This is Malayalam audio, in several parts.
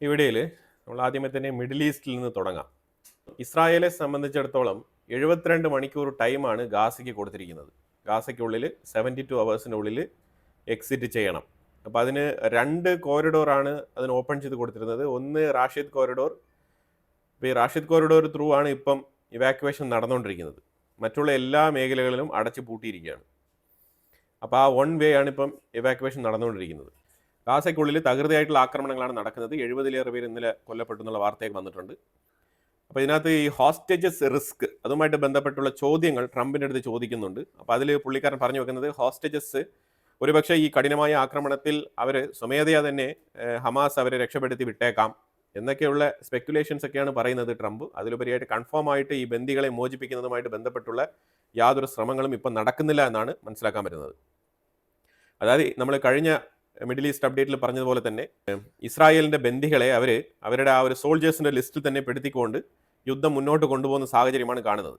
ഈ വീഡിയോയിൽ നമ്മൾ ആദ്യമേ തന്നെ മിഡിൽ ഈസ്റ്റിൽ നിന്ന് തുടങ്ങാം. ഇസ്രായേലെ സംബന്ധിച്ചിടത്തോളം 72 മണിക്കൂർ ടൈമാണ് ഗാസയ്ക്ക് കൊടുത്തിരിക്കുന്നത്. ഗാസയ്ക്കുള്ളിൽ 72 അവേഴ്സിനുള്ളിൽ എക്സിറ്റ് ചെയ്യണം. അപ്പോൾ അതിന് 2 കോറിഡോറാണ് അതിന് ഓപ്പൺ ചെയ്ത് കൊടുത്തിരുന്നത്. ഒന്ന് റാഷിദ് കോറിഡോർ. ഇപ്പോൾ ഈ റാഷിദ് കോറിഡോർ ത്രൂ ആണ് ഇപ്പം ഇവാക്യുവേഷൻ നടന്നുകൊണ്ടിരിക്കുന്നത്. മറ്റുള്ള എല്ലാ മേഖലകളിലും അടച്ചു പൂട്ടിയിരിക്കുകയാണ്. അപ്പോൾ ആ വൺ വേ ആണ് ഇപ്പം ഇവാക്യുവേഷൻ നടന്നുകൊണ്ടിരിക്കുന്നത്. ഗാസയ്ക്കുള്ളിൽ തകൃതിയായിട്ടുള്ള ആക്രമണങ്ങളാണ് നടക്കുന്നത്. 70-ലേറെ പേര് ഇന്നലെ കൊല്ലപ്പെട്ടു എന്നുള്ള വാർത്തയൊക്കെ വന്നിട്ടുണ്ട്. അപ്പോൾ ഇതിനകത്ത് ഈ ഹോസ്റ്റേജസ് റിസ്ക് അതുമായിട്ട് ബന്ധപ്പെട്ടുള്ള ചോദ്യങ്ങൾ ട്രംപിൻ്റെ അടുത്ത് ചോദിക്കുന്നുണ്ട്. അപ്പോൾ അതിൽ പുള്ളിക്കാരൻ പറഞ്ഞു വെക്കുന്നത് ഹോസ്റ്റേജസ് ഒരുപക്ഷെ ഈ കഠിനമായ ആക്രമണത്തിൽ അവർ സ്വമേധയാ തന്നെ ഹമാസ് അവരെ രക്ഷപ്പെടുത്തി വിട്ടേക്കാം എന്നൊക്കെയുള്ള സ്പെക്കുലേഷൻസ് ഒക്കെയാണ് പറയുന്നത് ട്രംപ്. അതിലുപരിയായിട്ട് കൺഫേം ആയിട്ട് ഈ ബന്ദികളെ മോചിപ്പിക്കുന്നതുമായിട്ട് ബന്ധപ്പെട്ടുള്ള യാതൊരു ശ്രമങ്ങളും ഇപ്പം നടക്കുന്നില്ല എന്നാണ് മനസ്സിലാക്കാൻ പറ്റുന്നത്. അതായത് നമ്മൾ കഴിഞ്ഞ മിഡിൽ ഈസ്റ്റ് അപ്ഡേറ്റിൽ പറഞ്ഞതുപോലെ തന്നെ ഇസ്രായേലിൻ്റെ ബന്ദികളെ അവരുടെ ആ ഒരു സോൾജേഴ്സിൻ്റെ ലിസ്റ്റിൽ തന്നെ പെടുത്തിക്കൊണ്ട് യുദ്ധം മുന്നോട്ട് കൊണ്ടുപോകുന്ന സാഹചര്യമാണ് കാണുന്നത്.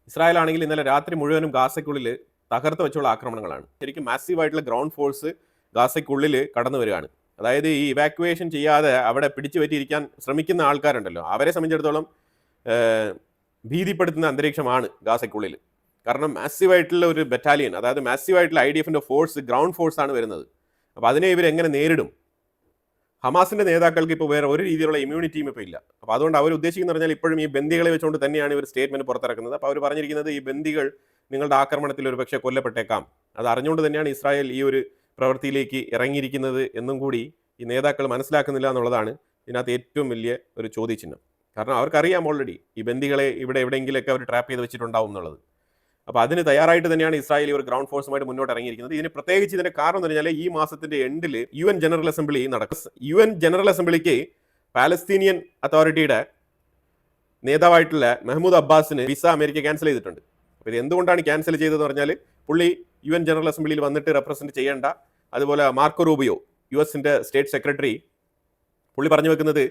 ഇസ്രായേൽ ആണെങ്കിൽ ഇന്നലെ രാത്രി മുഴുവനും ഗാസയ്ക്കുള്ളിൽ തകർത്ത് വെച്ചുള്ള ആക്രമണങ്ങളാണ്. ശരിക്കും മാസീവായിട്ടുള്ള ഗ്രൗണ്ട് ഫോഴ്സ് ഗാസയ്ക്കുള്ളിൽ കടന്നു വരികയാണ്. അതായത് ഈ ഇവാക്യുവേഷൻ ചെയ്യാതെ അവിടെ പിടിച്ചു പറ്റിയിരിക്കാൻ ശ്രമിക്കുന്ന ആൾക്കാരുണ്ടല്ലോ, അവരെ സംബന്ധിച്ചിടത്തോളം ഭീതിപ്പെടുത്തുന്ന അന്തരീക്ഷമാണ് ഗാസയ്ക്കുള്ളിൽ. കാരണം മാസീവായിട്ടുള്ള ഒരു ബറ്റാലിയൻ, അതായത് മാസീവായിട്ടുള്ള IDFൻ്റെ ഫോഴ്സ് ഗ്രൗണ്ട് ഫോഴ്സാണ് വരുന്നത്. അപ്പോൾ അതിനെ ഇവരെങ്ങനെ നേരിടും? ഹമാസിൻ്റെ നേതാക്കൾക്ക് ഇപ്പോൾ വേറെ ഒരു രീതിയിലുള്ള ഇമ്മ്യൂണിറ്റിയും ഇപ്പോൾ ഇല്ല. അപ്പോൾ അതുകൊണ്ട് അവർ ഉദ്ദേശിക്കുന്നത് പറഞ്ഞാൽ ഇപ്പോഴും ഈ ബന്ദികളെ വെച്ചുകൊണ്ട് തന്നെയാണ് ഇവർ സ്റ്റേറ്റ്മെൻറ്റ് പുറത്തിറക്കുന്നത്. അപ്പോൾ അവർ പറഞ്ഞിരിക്കുന്നത് ഈ ബന്ദികൾ നിങ്ങളുടെ ആക്രമണത്തിൽ ഒരു പക്ഷേ കൊല്ലപ്പെട്ടേക്കാം. അത് അറിഞ്ഞുകൊണ്ട് തന്നെയാണ് ഇസ്രായേൽ ഈ ഒരു പ്രവൃത്തിയിലേക്ക് ഇറങ്ങിയിരിക്കുന്നത് എന്നും കൂടി ഈ നേതാക്കൾ മനസ്സിലാക്കുന്നില്ല എന്നുള്ളതാണ് ഇതിനകത്ത് ഏറ്റവും വലിയ ഒരു ചോദ്യചിഹ്നം. കാരണം അവർക്കറിയാം ഓൾറെഡി ഈ ബന്ദികളെ ഇവിടെ എവിടെയെങ്കിലൊക്കെ അവർ ട്രാപ്പ് ചെയ്ത് വെച്ചിട്ടുണ്ടാവും എന്നുള്ളത്. അപ്പോൾ അതിന് തയ്യാറായിട്ട് തന്നെയാണ് ഇസ്രായേൽ ഒരു ഗ്രൗണ്ട് ഫോഴ്സുമായിട്ട് മുന്നോട്ട് ഇറങ്ങിയിരിക്കുന്നത്. ഇതിന് പ്രത്യേകിച്ച് ഇതിൻ്റെ കാരണം എന്ന് പറഞ്ഞാൽ ഈ മാസത്തിൻ്റെ എൻഡിൽ UN ജനറൽ അസംബ്ലി നടക്കും. UN ജനറൽ അസംബ്ലിക്ക് പാലസ്തീനിയൻ അതോറിറ്റിയുടെ നേതാവായിട്ടുള്ള മെഹ്മൂദ് അബ്ബാസിന് വിസ അമേരിക്ക ക്യാൻസൽ ചെയ്തിട്ടുണ്ട്. അപ്പോൾ ഇത് എന്തുകൊണ്ടാണ് ക്യാൻസൽ ചെയ്തതെന്ന് പറഞ്ഞാൽ പുള്ളി UN ജനറൽ അസംബ്ലിയിൽ വന്നിട്ട് റെപ്രസെൻറ്റ് ചെയ്യേണ്ട. അതുപോലെ മാർക്കോ റൂബിയോ US-ൻ്റെ സ്റ്റേറ്റ് സെക്രട്ടറി, പുള്ളി പറഞ്ഞു വെക്കുന്നത്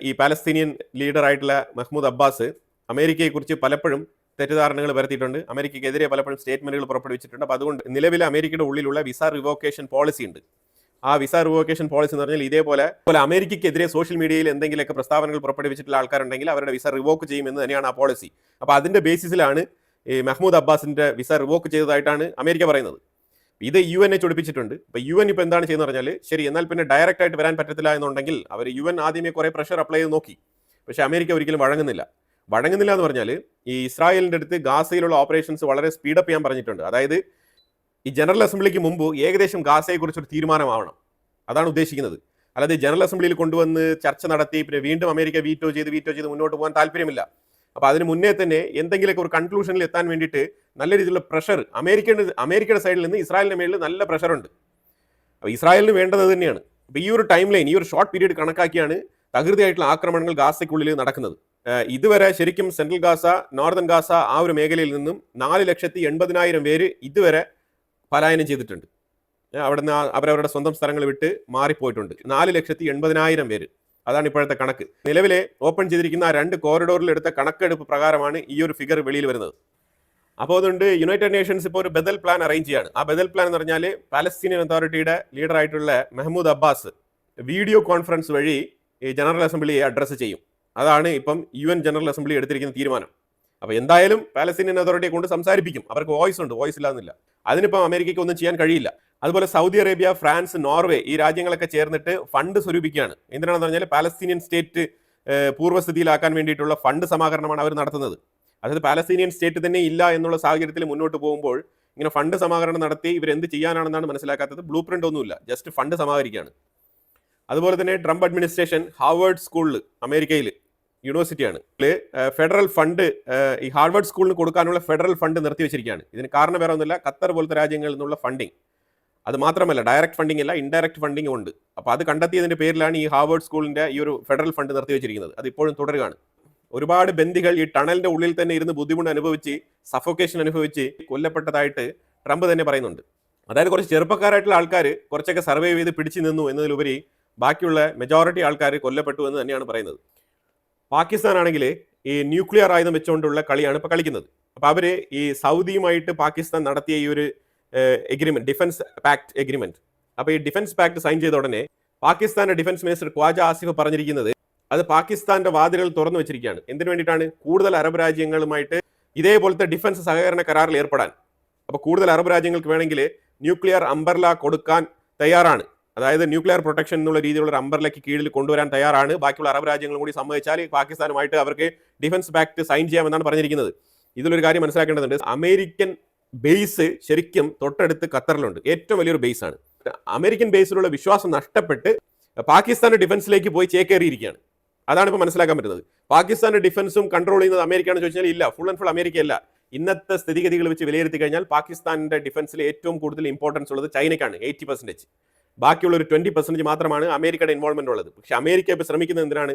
ഈ പാലസ്തീനിയൻ ലീഡറായിട്ടുള്ള മെഹ്മൂദ് അബ്ബാസ് അമേരിക്കയെക്കുറിച്ച് പലപ്പോഴും തെറ്റിദ്ധാരണകൾ വരുത്തിയിട്ടുണ്ട്. അമേരിക്കയ്ക്കെതിരെ പലപ്പോഴും സ്റ്റേറ്റ്മെൻറ്റുകൾ പുറപ്പെടുവിച്ചിട്ടുണ്ട്. അപ്പോൾ അതുകൊണ്ട് നിലവിലെ അമേരിക്കയുടെ ഉള്ളിലുള്ള വിസ റിവോക്കേഷൻ പോളിസി ഉണ്ട്. ആ വിസ റിവോക്കേഷൻ പോളിസി എന്ന് പറഞ്ഞാൽ ഇതേപോലെ അമേരിക്കയ്ക്കെതിരെ സോഷ്യൽ മീഡിയയിൽ എന്തെങ്കിലുമൊക്കെ പ്രസ്താവനകൾ പുറപ്പെടുവിച്ചിട്ടുള്ള ആൾക്കാരുണ്ടെങ്കിൽ അവരുടെ വിസ റിവോക്ക് ചെയ്യുമെന്ന് തന്നെയാണ് ആ പോളിസി. അപ്പോൾ അതിൻ്റെ ബേസിസിലാണ് ഈ മെഹ്മൂദ് അബ്ബാസിൻ്റെ വിസ റിവോക്ക് ചെയ്തതായിട്ടാണ് അമേരിക്ക പറയുന്നത്. ഇത് UN ചൊടിപ്പിച്ചിട്ടുണ്ട്. അപ്പോൾ UN ഇപ്പോൾ എന്താണ് ചെയ്യുന്നത് പറഞ്ഞാൽ, ശരി എന്നാൽ പിന്നെ ഡയറക്റ്റ് ആയിട്ട് വരാൻ പറ്റത്തില്ല എന്നുണ്ടെങ്കിൽ അവർ UN ആദ്യമേ കുറേ പ്രഷർ അപ്ലൈ ചെയ്ത് നോക്കി. പക്ഷേ അമേരിക്ക ഒരിക്കലും വഴങ്ങുന്നില്ല എന്ന് പറഞ്ഞാൽ ഈ ഇസ്രായേലിൻ്റെ അടുത്ത് ഗാസയിലുള്ള ഓപ്പറേഷൻസ് വളരെ സ്പീഡപ്പ് ചെയ്യാൻ പറഞ്ഞിട്ടുണ്ട്. അതായത് ഈ ജനറൽ അസംബ്ലിക്ക് മുമ്പ് ഏകദേശം ഗാസയെക്കുറിച്ചൊരു തീരുമാനമാവണം, അതാണ് ഉദ്ദേശിക്കുന്നത്. അല്ലാതെ ജനറൽ അസംബ്ലിയിൽ കൊണ്ടുവന്ന് ചർച്ച നടത്തി പിന്നെ വീണ്ടും അമേരിക്ക വീറ്റോ ചെയ്ത് മുന്നോട്ട് പോകാൻ താല്പര്യമില്ല. അപ്പോൾ അതിന് മുന്നേ തന്നെ എന്തെങ്കിലുമൊക്കെ ഒരു കൺക്ലൂഷനിൽ എത്താൻ വേണ്ടിയിട്ട് നല്ല രീതിയിലുള്ള പ്രഷർ അമേരിക്കയുടെ സൈഡിൽ നിന്ന് ഇസ്രായേലിൻ്റെ മേളിൽ നല്ല പ്രഷറുണ്ട്. അപ്പോൾ ഇസ്രായേലിന് വേണ്ടത് തന്നെയാണ്. അപ്പോൾ ഈ ഒരു ടൈം ലൈൻ, ഈ ഒരു ഷോർട്ട് പീരീഡ് കണക്കാക്കിയാണ് തകൃതിയായിട്ടുള്ള ആക്രമണങ്ങൾ ഗാസയ്ക്കുള്ളിൽ നടക്കുന്നത്. ഇതുവരെ ശരിക്കും സെൻട്രൽ ഗാസ, നോർത്തേൺ ഗാസ ആ ഒരു മേഖലയിൽ നിന്നും 4,80,000 പേര് ഇതുവരെ പലായനം ചെയ്തിട്ടുണ്ട്. അവിടുന്ന് അവരവരുടെ സ്വന്തം സ്ഥലങ്ങൾ വിട്ട് മാറിപ്പോയിട്ടുണ്ട്. 4,80,000 പേര്, അതാണ് ഇപ്പോഴത്തെ കണക്ക്. നിലവിലെ ഓപ്പൺ ചെയ്തിരിക്കുന്ന ആ 2 കോറിഡോറിൽ എടുത്ത കണക്കെടുപ്പ് പ്രകാരമാണ് ഈ ഒരു ഫിഗർ വെളിയിൽ വരുന്നത്. അപ്പോൾ അതുകൊണ്ട് യുണൈറ്റഡ് നേഷൻസ് ഇപ്പോൾ ഒരു ബദൽ പ്ലാൻ അറേഞ്ച് ചെയ്യാണ്. ആ ബദൽ പ്ലാൻ എന്ന് പറഞ്ഞാൽ പാലസ്തീനിയൻ അതോറിറ്റിയുടെ ലീഡറായിട്ടുള്ള മെഹ്മൂദ് അബ്ബാസ് വീഡിയോ കോൺഫറൻസ് വഴി ഈ ജനറൽ അസംബ്ലിയെ അഡ്രസ്സ് ചെയ്യും. അതാണ് ഇപ്പം UN ജനറൽ അസംബ്ലി എടുത്തിരിക്കുന്ന തീരുമാനം. അപ്പോൾ എന്തായാലും പാലസ്തീനിയൻ അതോറിറ്റിയെ കൊണ്ട് സംസാരിപ്പിക്കും. അവർക്ക് വോയിസ് ഉണ്ട്, വോയിസ് ഇല്ലാന്നില്ല. അതിനിപ്പം അമേരിക്കയ്ക്ക് ഒന്നും ചെയ്യാൻ കഴിയില്ല. അതുപോലെ സൗദി അറേബ്യ, ഫ്രാൻസ്, നോർവേ ഈ രാജ്യങ്ങളൊക്കെ ചേർന്നിട്ട് ഫണ്ട് സ്വരൂപിക്കുകയാണ്. എന്തിനാണെന്ന് പറഞ്ഞാൽ പാലസ്തീനിയൻ സ്റ്റേറ്റ് പൂർവ്വസ്ഥിതിയിലാക്കാൻ വേണ്ടിയിട്ടുള്ള ഫണ്ട് സമാഹരണമാണ് അവർ നടത്തുന്നത്. അതായത് പാലസ്തീനിയൻ സ്റ്റേറ്റ് തന്നെ ഇല്ല എന്നുള്ള സാഹചര്യത്തിൽ മുന്നോട്ട് പോകുമ്പോൾ ഇങ്ങനെ ഫണ്ട് സമാഹരണം നടത്തി ഇവരെന്ത് ചെയ്യാനാണെന്നാണ് മനസ്സിലാക്കാത്തത്. ബ്ലൂ പ്രിന്റ് ഒന്നുമില്ല, ജസ്റ്റ് ഫണ്ട് സമാഹരിക്കുകയാണ്. അതുപോലെ തന്നെ ട്രംപ് അഡ്മിനിസ്ട്രേഷൻ ഹാർവേഡ് സ്കൂളിൽ, അമേരിക്കയിൽ യൂണിവേഴ്സിറ്റിയാണ്, ഫെഡറൽ ഫണ്ട് ഈ ഹാർവേഡ് സ്കൂളിന് കൊടുക്കാനുള്ള ഫെഡറൽ ഫണ്ട് നിർത്തിവെച്ചിരിക്കുകയാണ്. ഇതിന് കാരണം വേറെ ഒന്നുമില്ല, ഖത്തർ പോലത്തെ രാജ്യങ്ങളിൽ നിന്നുള്ള ഫണ്ടിങ്. അത് മാത്രമല്ല ഡയറക്റ്റ് ഫണ്ടിങ് അല്ല, ഇൻഡയറക്റ്റ് ഫണ്ടിങ് ഉണ്ട്. അപ്പോൾ അത് കണ്ടെത്തിയതിൻ്റെ പേരിലാണ് ഈ ഹാർവേഡ് സ്കൂളിൻ്റെ ഈ ഒരു ഫെഡറൽ ഫണ്ട് നിർത്തിവെച്ചിരിക്കുന്നത്. അത് ഇപ്പോഴും തുടരുകയാണ്. ഒരുപാട് ബന്ദികൾ ഈ ടണലിൻ്റെ ഉള്ളിൽ തന്നെ ഇരുന്ന് ബുദ്ധിമുട്ട് അനുഭവിച്ച്, സഫോക്കേഷൻ അനുഭവിച്ച് കൊല്ലപ്പെട്ടതായിട്ട് ട്രംപ് തന്നെ പറയുന്നുണ്ട്. അതായത് കുറച്ച് ചെറുപ്പക്കാരായിട്ടുള്ള ആൾക്കാർ കുറച്ചൊക്കെ സർവൈവ് ചെയ്ത് പിടിച്ചു നിന്നു എന്നതിലുപരി ബാക്കിയുള്ള മെജോറിറ്റി ആൾക്കാർ കൊല്ലപ്പെട്ടു എന്ന് തന്നെയാണ് പറയുന്നത്. പാകിസ്ഥാൻ ആണെങ്കിൽ ഈ ന്യൂക്ലിയർ ആയുധം വെച്ചുകൊണ്ടുള്ള കളിയാണ് ഇപ്പോൾ കളിക്കുന്നത്. അപ്പോൾ അവർ ഈ സൗദിയുമായിട്ട് പാകിസ്ഥാൻ നടത്തിയ ഈ ഒരു എഗ്രിമെൻറ്റ്, ഡിഫൻസ് പാക്ട് എഗ്രിമെൻറ്റ്, അപ്പോൾ ഈ ഡിഫൻസ് പാക്ട് സൈൻ ചെയ്ത ഉടനെ പാകിസ്ഥാന്റെ ഡിഫൻസ് മിനിസ്റ്റർ ഖ്വാജ ആസിഫ് പറഞ്ഞിരിക്കുന്നത് അത് പാകിസ്ഥാന്റെ വാതിലുകൾ തുറന്നു വെച്ചിരിക്കുകയാണ്. എന്തിനു വേണ്ടിയിട്ടാണ്? കൂടുതൽ അറബ് രാജ്യങ്ങളുമായിട്ട് ഇതേപോലത്തെ ഡിഫൻസ് സഹകരണ കരാറിൽ ഏർപ്പെടാൻ. അപ്പോൾ കൂടുതൽ അറബ് രാജ്യങ്ങൾക്ക് വേണമെങ്കിൽ ന്യൂക്ലിയർ അംബർല കൊടുക്കാൻ തയ്യാറാണ്. അതായത് ന്യൂക്ലിയർ പ്രൊട്ടക്ഷൻ എന്നുള്ള രീതിയിലുള്ള ഒരു അംബർലയ്ക്ക് കീഴിൽ കൊണ്ടുവരാൻ തയ്യാറാണ്. ബാക്കിയുള്ള അറബ് രാജ്യങ്ങളും കൂടി സമ്മതിച്ചാൽ പാകിസ്ഥാനുമായിട്ട് അവർക്ക് ഡിഫൻസ് പാക്ട് സൈൻ ചെയ്യാമെന്നാണ് പറഞ്ഞിരിക്കുന്നത്. ഇതിലൊരു കാര്യം മനസ്സിലാക്കേണ്ടതുണ്ട്. അമേരിക്കൻ ബേസ് ശരിക്കും തൊട്ടടുത്ത് ഖത്തറിലുണ്ട്. ഏറ്റവും വലിയൊരു ബേസ് ആണ്. അമേരിക്കൻ ബേസിലുള്ള വിശ്വാസം നഷ്ടപ്പെട്ട് പാകിസ്ഥാന്റെ ഡിഫൻസിലേക്ക് പോയി ചേക്കേറിയിരിക്കുകയാണ്. അതാണ് ഇപ്പോൾ മനസ്സിലാക്കാൻ പറ്റുന്നത്. പാകിസ്ഥാന്റെ ഡിഫൻസും കൺട്രോൾ ചെയ്യുന്നത് അമേരിക്കയാണെന്ന് ചോദിച്ചാൽ ഇല്ല, ഫുൾ ആൻഡ് ഫുൾ അമേരിക്കയല്ല. ഇന്നത്തെ സ്ഥിതിഗതികൾ വെച്ച് വിലയിരുത്തി കഴിഞ്ഞാൽ പാകിസ്ഥാന്റെ ഡിഫൻസിൽ ഏറ്റവും കൂടുതൽ ഇമ്പോർട്ടൻസ് ഉള്ളത് ചൈനയ്ക്കാണ്, 80%. ബാക്കിയുള്ള ഒരു 20% മാത്രമാണ് അമേരിക്കയുടെ ഇൻവോൾവ്മെന്റ് ഉള്ളത്. പക്ഷെ അമേരിക്ക ഇപ്പോൾ ശ്രമിക്കുന്നത് എന്തിനാണ്?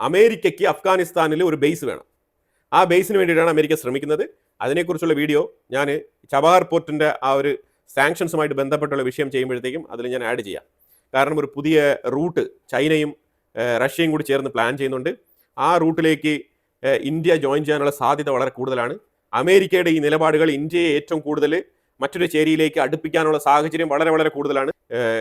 അമേരിക്കയ്ക്ക് അഫ്ഗാനിസ്ഥാനിൽ ഒരു ബേസ് വേണം. ആ ബേസിന് വേണ്ടിയിട്ടാണ് അമേരിക്ക ശ്രമിക്കുന്നത്. അതിനെക്കുറിച്ചുള്ള വീഡിയോ ഞാൻ ചബഹാർ പോർട്ടിന്റെ ആ ഒരു സാങ്ഷൻസുമായിട്ട് ബന്ധപ്പെട്ടുള്ള വിഷയം ചെയ്യുമ്പോഴത്തേക്കും അതിൽ ഞാൻ ആഡ് ചെയ്യാം. കാരണം ഒരു പുതിയ റൂട്ട് ചൈനയും റഷ്യയും കൂടി ചേർന്ന് പ്ലാൻ ചെയ്യുന്നുണ്ട്. ആ റൂട്ടിലേക്ക് ഇന്ത്യ ജോയിൻ ചെയ്യാനുള്ള സാധ്യത വളരെ കൂടുതലാണ്. അമേരിക്കയുടെ ഈ നിലപാടുകൾ ഇന്ത്യയെ ഏറ്റവും കൂടുതൽ മറ്റൊരു ചേരിയിലേക്ക് അടുപ്പിക്കാനുള്ള സാഹചര്യം വളരെ വളരെ കൂടുതലാണ്.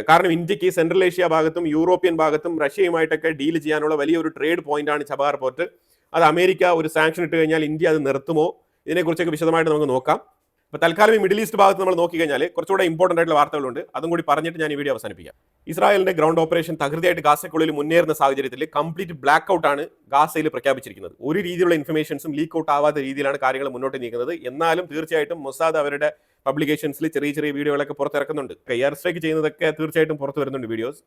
കാരണം ഇന്ത്യക്ക് സെൻട്രൽ ഏഷ്യ ഭാഗത്തും യൂറോപ്യൻ ഭാഗത്തും റഷ്യയുമായിട്ടൊക്കെ ഡീൽ ചെയ്യാനുള്ള വലിയൊരു ട്രേഡ് പോയിന്റാണ് ചബഹാർ പോർട്ട്. അത് അമേരിക്ക ഒരു സാങ്ഷൻ ഇട്ട് കഴിഞ്ഞാൽ ഇന്ത്യ അത് നിർത്തുമോ? ഇതിനെക്കുറിച്ചൊക്കെ വിശദമായിട്ട് നമുക്ക് നോക്കാം. അപ്പോൾ തൽക്കാലം ഈ മിഡിൽ ഈസ്റ്റ് ഭാഗത്ത് നമ്മൾ നോക്കിക്കഴിഞ്ഞാൽ കുറച്ചുകൂടെ ഇമ്പോർട്ടൻ്റ് ആയിട്ടുള്ള വാർത്തകളുണ്ട്. അതും കൂടി പറഞ്ഞിട്ട് ഞാൻ ഈ വീഡിയോ അവസാനിപ്പിക്കാം. ഇസ്രായേലിന്റെ ഗ്രൗണ്ട് ഓപ്പറേഷൻ തകൃതിയായിട്ട് ഗാസയ്ക്കുള്ളിൽ മുന്നേറുന്ന സാഹചര്യത്തിൽ കംപ്ലീറ്റ് ബ്ലാക്ക് ഔട്ട് ആണ് ഗാസയിൽ പ്രഖ്യാപിച്ചിരിക്കുന്നത്. ഒരു രീതിയിലുള്ള ഇൻഫർമേഷൻസും ലീക്ക് ഔട്ട് ആവാത്ത രീതിയിലാണ് കാര്യങ്ങൾ മുന്നോട്ട് നീക്കുന്നത്. എന്നാലും തീർച്ചയായിട്ടും മൊസാദ് അവരുടെ പബ്ലിക്കേഷൻസിൽ ചെറിയ ചെറിയ വീഡിയോകളൊക്കെ പുറത്തിറക്കുന്നുണ്ട്. എയർ സ്ട്രൈക്ക് ചെയ്യുന്നതൊക്കെ തീർച്ചയായിട്ടും പുറത്ത് വരുന്നുണ്ട് വീഡിയോസ്.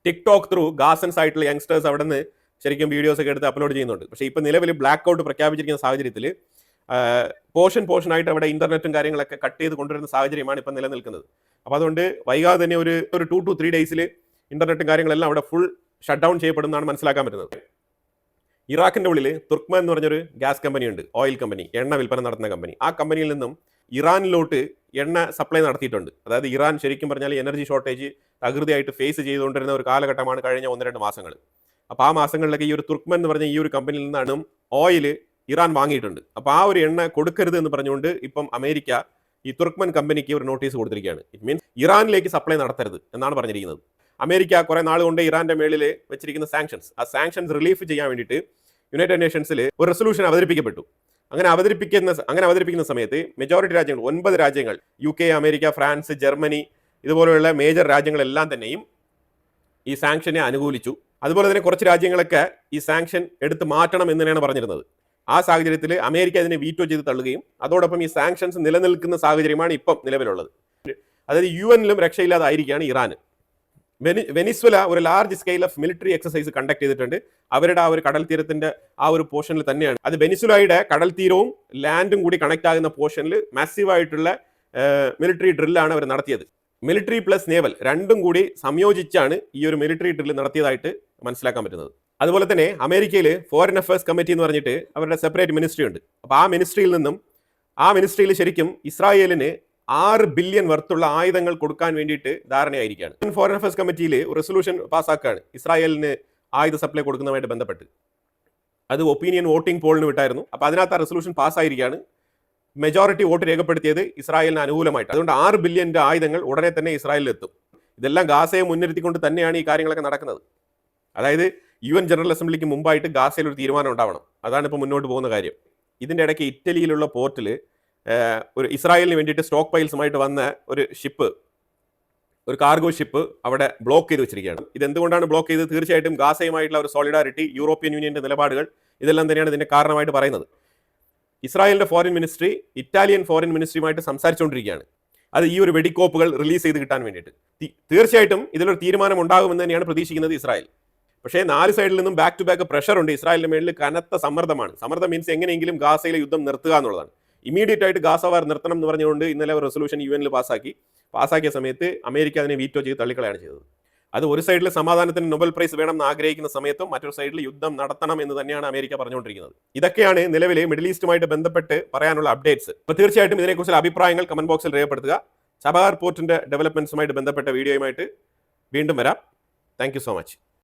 ടിക്ടോക്ക് ത്രൂ ഗാസൻസ് ആയിട്ടുള്ള യങ്സ്റ്റേഴ്സ് അവിടെ നിന്ന് ശരിക്കും വീഡിയോസ് ഒക്കെ എടുത്ത് അപ്ലോഡ് ചെയ്യുന്നുണ്ട്. പക്ഷേ ഇപ്പോൾ നിലവിൽ ബ്ലാക്ക് ഔട്ട് പ്രഖ്യാപിച്ചിരിക്കുന്ന സാഹചര്യത്തിൽ പോർഷനായിട്ട് അവിടെ ഇന്റർനെറ്റും കാര്യങ്ങളൊക്കെ കട്ട് ചെയ്ത് കൊണ്ടുവരുന്ന സാഹചര്യമാണ് ഇപ്പം നിലനിൽക്കുന്നത്. അപ്പോൾ അതുകൊണ്ട് വൈകാതെ തന്നെ ഒരു 2 to 3 ഡേയ്സിൽ ഇന്റർനെറ്റും കാര്യങ്ങളെല്ലാം അവിടെ ഫുൾ ഷട്ട് ഡൗൺ ചെയ്യപ്പെടുന്നതാണ് മനസ്സിലാക്കാൻ പറ്റുന്നത്. ഇറാഖിന്റെ ഉള്ളിൽ തുർക്ക്മാൻ എന്ന് പറഞ്ഞൊരു ഗ്യാസ് കമ്പനി ഉണ്ട്, ഓയിൽ കമ്പനി, എണ്ണ വിൽപ്പന നടത്തുന്ന കമ്പനി. ആ കമ്പനിയിൽ നിന്നും ഇറാനിലോട്ട് എണ്ണ സപ്ലൈ നടത്തിയിട്ടുണ്ട്. അതായത് ഇറാൻ ശരിക്കും പറഞ്ഞാൽ എനർജി ഷോർട്ടേജ് തകൃതിയായിട്ട് ഫേസ് ചെയ്തുകൊണ്ടിരുന്ന ഒരു കാലഘട്ടമാണ് കഴിഞ്ഞ 1-2 മാസങ്ങൾ. അപ്പോൾ ആ മാസങ്ങളിലൊക്കെ ഈ ഒരു തുർക്ക്മാൻ എന്ന് പറഞ്ഞ ഈ ഒരു കമ്പനിയിൽ നിന്നാണ് ഓയിൽ ഇറാൻ വാങ്ങിയിട്ടുണ്ട്. അപ്പോൾ ആ ഒരു എണ്ണ കൊടുക്കരുത് എന്ന് പറഞ്ഞുകൊണ്ട് ഇപ്പം അമേരിക്ക ഈ തുർക്ക്മാൻ കമ്പനിക്ക് ഒരു നോട്ടീസ് കൊടുത്തിരിക്കുകയാണ്. ഇറ്റ് മീൻസ് ഇറാനിലേക്ക് സപ്ലൈ നടത്തരുത് എന്നാണ് പറഞ്ഞിരിക്കുന്നത്. അമേരിക്ക കുറെ നാൾ കൊണ്ട് ഇറാന്റെ മേളിൽ വെച്ചിരിക്കുന്ന സാങ്ഷൻസ്, ആ സാങ്ഷൻസ് റിലീഫ് ചെയ്യാൻ വേണ്ടിയിട്ട് യുണൈറ്റഡ് നേഷൻസിൽ ഒരു റെസൊല്യൂഷൻ അവതരിപ്പിക്കപ്പെട്ടു. അങ്ങനെ അവതരിപ്പിക്കുന്ന സമയത്ത് മെജോറിറ്റി രാജ്യങ്ങൾ, 9 രാജ്യങ്ങൾ, UK, അമേരിക്ക, ഫ്രാൻസ്, ജർമ്മനി, ഇതുപോലെയുള്ള മേജർ രാജ്യങ്ങളെല്ലാം തന്നെയും ഈ സാങ്ഷനെ അനുകൂലിച്ചു. അതുപോലെ തന്നെ കുറച്ച് രാജ്യങ്ങളൊക്കെ ഈ സാങ്ഷൻ എടുത്ത് മാറ്റണം എന്ന് തന്നെയാണ് പറഞ്ഞിരുന്നത്. ആ സാഹചര്യത്തിൽ അമേരിക്ക ഇതിനെ വീറ്റോ ചെയ്ത് തള്ളുകയും അതോടൊപ്പം ഈ സാങ്ഷൻസ് നിലനിൽക്കുന്ന സാഹചര്യമാണ് ഇപ്പം നിലവിലുള്ളത്. അതായത് UN-ലും രക്ഷയില്ലാതായിരിക്കുകയാണ് ഇറാൻ. വെനിസ്വല ഒരു large scale of military exercise conduct ചെയ്തിട്ടുണ്ട്. അവരുടെ ആ ഒരു കടൽ തീരത്തിന്റെ ആ ഒരു പോർഷനിൽ തന്നെയാണ്. അത് വെനിസ്വലയുടെ കടൽ തീരവും ലാൻഡും കൂടി കണക്ട് ആകുന്ന പോർഷനിൽ മാസീവായിട്ടുള്ള മിലിറ്ററി ഡ്രില്ലാണ് അവർ നടത്തിയത്. മിലിറ്ററി പ്ലസ് നേവൽ രണ്ടും കൂടി സംയോജിച്ചാണ് ഈ ഒരു മിലിറ്ററി ഡ്രില്ല് നടത്തിയതായിട്ട് മനസ്സിലാക്കാൻ പറ്റുന്നത്. അതുപോലെ തന്നെ അമേരിക്കയിൽ ഫോറിൻ അഫയേഴ്സ് കമ്മിറ്റി എന്ന് പറഞ്ഞിട്ട് അവരുടെ സെപ്പറേറ്റ് മിനിസ്ട്രി ഉണ്ട്. അപ്പോൾ ആ മിനിസ്ട്രിയിൽ ശരിക്കും ഇസ്രായേലിന് 6 ബില്യൺ വർത്തുള്ള ആയുധങ്ങൾ കൊടുക്കാൻ വേണ്ടിയിട്ട് ധാരണയായിരിക്കുകയാണ്. ഫോറിൻ അഫയേഴ്സ് കമ്മിറ്റിയിൽ ഒരു റെസൊല്യൂഷൻ പാസ്സാക്കുകയാണ് ഇസ്രായേലിന് ആയുധ സപ്ലൈ കൊടുക്കുന്നതുമായിട്ട് ബന്ധപ്പെട്ട്. അത് ഒപ്പീനിയൻ വോട്ടിംഗ് പോളിന് വിട്ടായിരുന്നു. അപ്പോൾ അതിനകത്ത് ആ റെസൊല്യൂഷൻ പാസ്സായിരിക്കുകയാണ്. മെജോറിറ്റി വോട്ട് രേഖപ്പെടുത്തിയത് ഇസ്രായേലിന് അനുകൂലമായിട്ട്. അതുകൊണ്ട് 6 ബില്യൻ്റെ ആയുധങ്ങൾ ഉടനെ തന്നെ ഇസ്രായേലിൽ എത്തും. ഇതെല്ലാം ഗാസയെ മുൻനിർത്തിക്കൊണ്ട് തന്നെയാണ് ഈ കാര്യങ്ങളൊക്കെ നടക്കുന്നത്. അതായത് UN ജനറൽ അസംബ്ലിക്ക് മുമ്പായിട്ട് ഗാസയിൽ ഒരു തീരുമാനം ഉണ്ടാവണം. അതാണ് ഇപ്പോൾ മുന്നോട്ട് പോകുന്ന കാര്യം. ഇതിൻ്റെ ഇടയ്ക്ക് ഇറ്റലിയിലുള്ള പോർട്ടിൽ ഒരു ഇസ്രായേലിന് വേണ്ടിയിട്ട് സ്റ്റോക്ക് പൈൽസുമായിട്ട് വന്ന ഒരു ഷിപ്പ്, ഒരു കാർഗോ ഷിപ്പ് അവിടെ ബ്ലോക്ക് ചെയ്ത് വെച്ചിരിക്കുകയാണ്. ഇതെന്തുകൊണ്ടാണ് ബ്ലോക്ക് ചെയ്തത്? തീർച്ചയായിട്ടും ഗാസയുമായിട്ടുള്ള ഒരു സോളിഡാരിറ്റി, യൂറോപ്യൻ യൂണിയന്റെ നിലപാടുകൾ, ഇതെല്ലാം തന്നെയാണ് ഇതിന്റെ കാരണമായിട്ട് പറയുന്നത്. ഇസ്രായേലിന്റെ ഫോറിൻ മിനിസ്ട്രി ഇറ്റാലിയൻ ഫോറിൻ മിനിസ്ട്രിയുമായിട്ട് സംസാരിച്ചുകൊണ്ടിരിക്കുകയാണ്. അത് ഈ ഒരു വെടിക്കോപ്പുകൾ റിലീസ് ചെയ്ത് കിട്ടാൻ വേണ്ടിയിട്ട്. തീർച്ചയായിട്ടും ഇതിലൊരു തീരുമാനം ഉണ്ടാകുമെന്ന് തന്നെയാണ് പ്രതീക്ഷിക്കുന്നത് ഇസ്രായേൽ. പക്ഷേ 4 സൈഡിൽ നിന്നും ബാക്ക് ടു ബാക്ക് പ്രഷർ ഉണ്ട്. ഇസ്രായേലിന്റെ മേളിൽ കനത്ത സമ്മർദ്ദമാണ്. സമ്മർദ്ദം മീൻസ് എങ്ങനെയെങ്കിലും ഗാസയിലെ യുദ്ധം നിർത്തുക എന്നുള്ളതാണ്. ഇമീഡിയറ്റ് ആയിട്ട് ഗാസ വാർ നിർത്തണം എന്ന് പറഞ്ഞുകൊണ്ട് ഇന്നലെ ഒരു റെസൊല്യൂഷൻ UN-ൽ പാസ്സാക്കിയ സമയത്ത് അമേരിക്ക അതിനെ വീറ്റോ ചെയ്ത് തള്ളിക്കളയാണ് ചെയ്തത്. അത് ഒരു സൈഡിൽ സമാധാനത്തിന് നൊബൽ പ്രൈസ് വേണം എന്ന് ആഗ്രഹിക്കുന്ന സമയത്തും മറ്റൊരു സൈഡിൽ യുദ്ധം നടത്തണം എന്ന് തന്നെയാണ് അമേരിക്ക പറഞ്ഞുകൊണ്ടിരിക്കുന്നത്. ഇതൊക്കെയാണ് നിലവിലെ മിഡിൽ ഈസ്റ്റുമായിട്ട് ബന്ധപ്പെട്ട് പറയാനുള്ള അപ്ഡേറ്റ്സ്. അപ്പോൾ തീർച്ചയായിട്ടും ഇതിനെക്കുറിച്ചുള്ള അഭിപ്രായങ്ങൾ കമന്റ് ബോക്സിൽ രേഖപ്പെടുത്തുക. ചബഹാർ പോർട്ടിന്റെ ഡെവലപ്മെന്റ്സുമായിട്ട് ബന്ധപ്പെട്ട വീഡിയോയുമായിട്ട് വീണ്ടും വരാം. Thank you so much.